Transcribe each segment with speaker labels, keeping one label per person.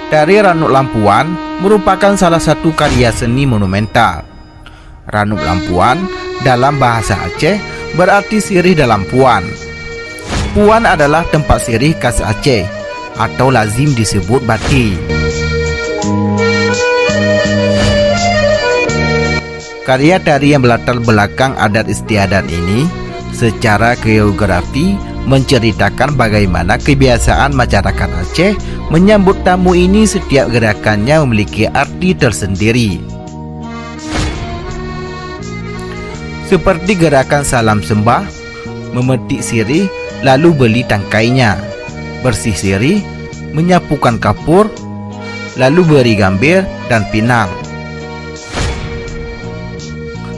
Speaker 1: Tari Ranuk Lampuan merupakan salah satu karya seni monumental. Ranuk Lampuan dalam bahasa Aceh berarti sirih dalam puan. Puan adalah tempat sirih khas Aceh atau lazim disebut bati. Karya tari yang berlatar belakang adat istiadat ini secara geografi menceritakan bagaimana kebiasaan masyarakat Aceh menyambut tamu ini. Setiap gerakannya memiliki arti tersendiri. Seperti gerakan salam sembah, memetik sirih lalu beli tangkainya, bersih sirih, menyapukan kapur, lalu beri gambir dan pinang,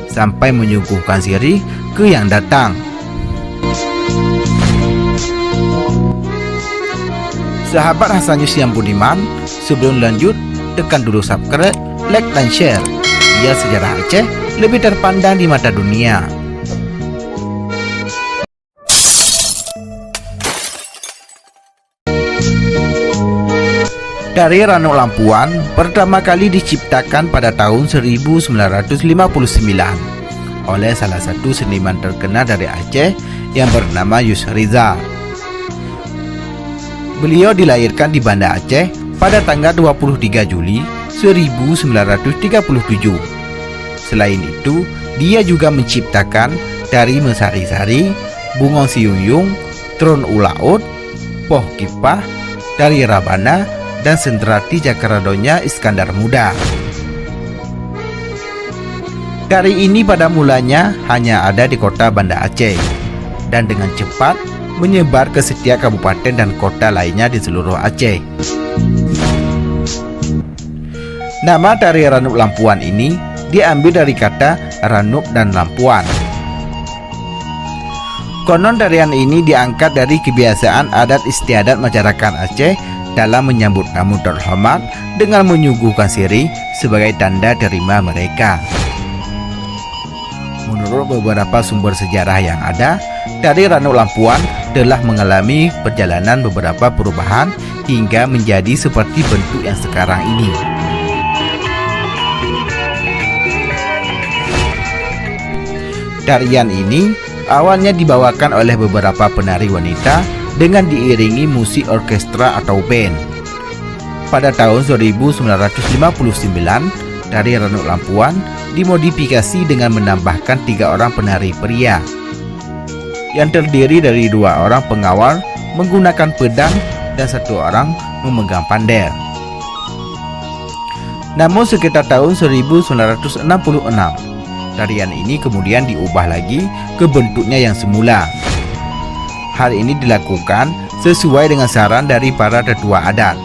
Speaker 1: sampai menyuguhkan sirih ke yang datang. Sahabat Hasan Yusyan Budiman, sebelum lanjut, tekan dulu subscribe, like dan share, biar sejarah Aceh lebih terpandang di mata dunia. Tari Ranuk Lampuan pertama kali diciptakan pada tahun 1959 oleh salah satu seniman terkenal dari Aceh yang bernama Yusriza. Beliau dilahirkan di Banda Aceh pada tanggal 23 Juli 1937. Selain itu, dia juga menciptakan tari Mesari-Sari, Bungong Siuyung, Tron Ulaut, Poh Kipah, tari Rabana, dan sentrati Cakaradonya Iskandar Muda. Tari ini pada mulanya hanya ada di kota Banda Aceh dan dengan cepat menyebar ke setiap kabupaten dan kota lainnya di seluruh Aceh. Nama tari Ranuk Lampuan ini diambil dari kata ranuk dan lampuan. Konon tarian ini diangkat dari kebiasaan adat istiadat masyarakat Aceh dalam menyambut tamu terhormat dengan menyuguhkan sirih sebagai tanda terima mereka. Menurut beberapa sumber sejarah yang ada, tari Ranuk Lampuan telah mengalami perjalanan beberapa perubahan hingga menjadi seperti bentuk yang sekarang ini. Tarian ini awalnya dibawakan oleh beberapa penari wanita dengan diiringi musik orkestra atau band. Pada tahun 1959, tari Ranuk Lampuan dimodifikasi dengan menambahkan 3 orang penari pria yang terdiri dari 2 orang pengawal menggunakan pedang dan 1 orang memegang pander. Namun sekitar tahun 1966, tarian ini kemudian diubah lagi ke bentuknya yang semula. Hal ini dilakukan sesuai dengan saran dari para tetua adat,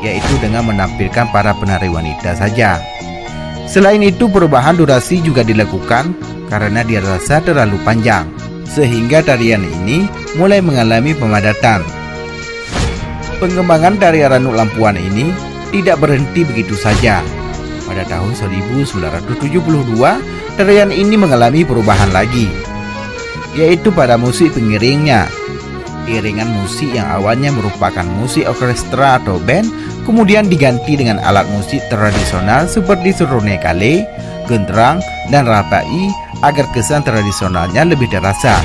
Speaker 1: yaitu dengan menampilkan para penari wanita saja. Selain itu, perubahan durasi juga dilakukan karena dirasa terlalu panjang, sehingga tarian ini mulai mengalami pemadatan. Pengembangan tari Ranuk Lampuan ini tidak berhenti begitu saja. Pada tahun 1972, tarian ini mengalami perubahan lagi, yaitu pada musik pengiringnya. Iringan musik yang awalnya merupakan musik orkestra atau band kemudian diganti dengan alat musik tradisional seperti serone kale, genderang, dan rapai agar kesan tradisionalnya lebih terasa.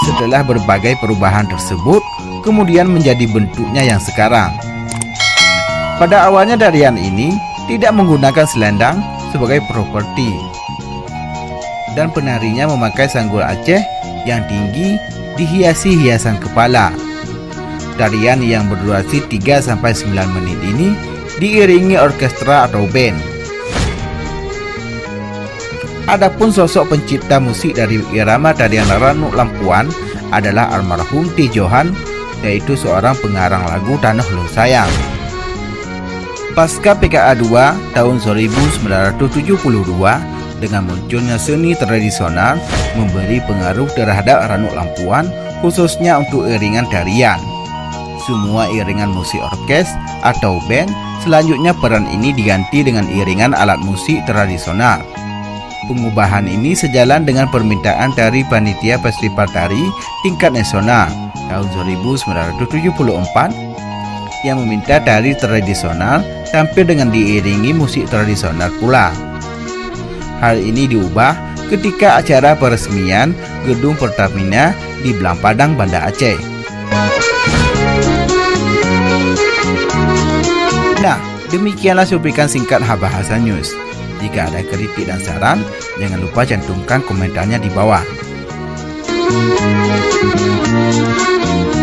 Speaker 1: Setelah berbagai perubahan tersebut, kemudian menjadi bentuknya yang sekarang. Pada awalnya tarian ini tidak menggunakan selendang sebagai properti, dan penarinya memakai sanggul Aceh yang tinggi dihiasi hiasan kepala. Tarian yang berdurasi 3-9 menit ini diiringi orkestra atau band. Adapun sosok pencipta musik dari irama tarian Ranuk Lampuan adalah almarhum T. Johan, yaitu seorang pengarang lagu Tanah Lu Sayang. Pasca PKA 2 tahun 1972, dengan munculnya seni tradisional memberi pengaruh terhadap Ranuk Lampuan, khususnya untuk iringan tarian. Semua iringan musik orkes atau band, selanjutnya peran ini diganti dengan iringan alat musik tradisional. Pengubahan ini sejalan dengan permintaan dari Panitia Festival Tari tingkat nasional tahun 1974 yang meminta tari tradisional tampil dengan diiringi musik tradisional pula. Hal ini diubah ketika acara peresmian Gedung Pertamina di Belang Padang, Banda Aceh. Nah, demikianlah cuplikan singkat Bahasa News. Jika ada kritik dan saran, jangan lupa cantumkan komentarnya di bawah.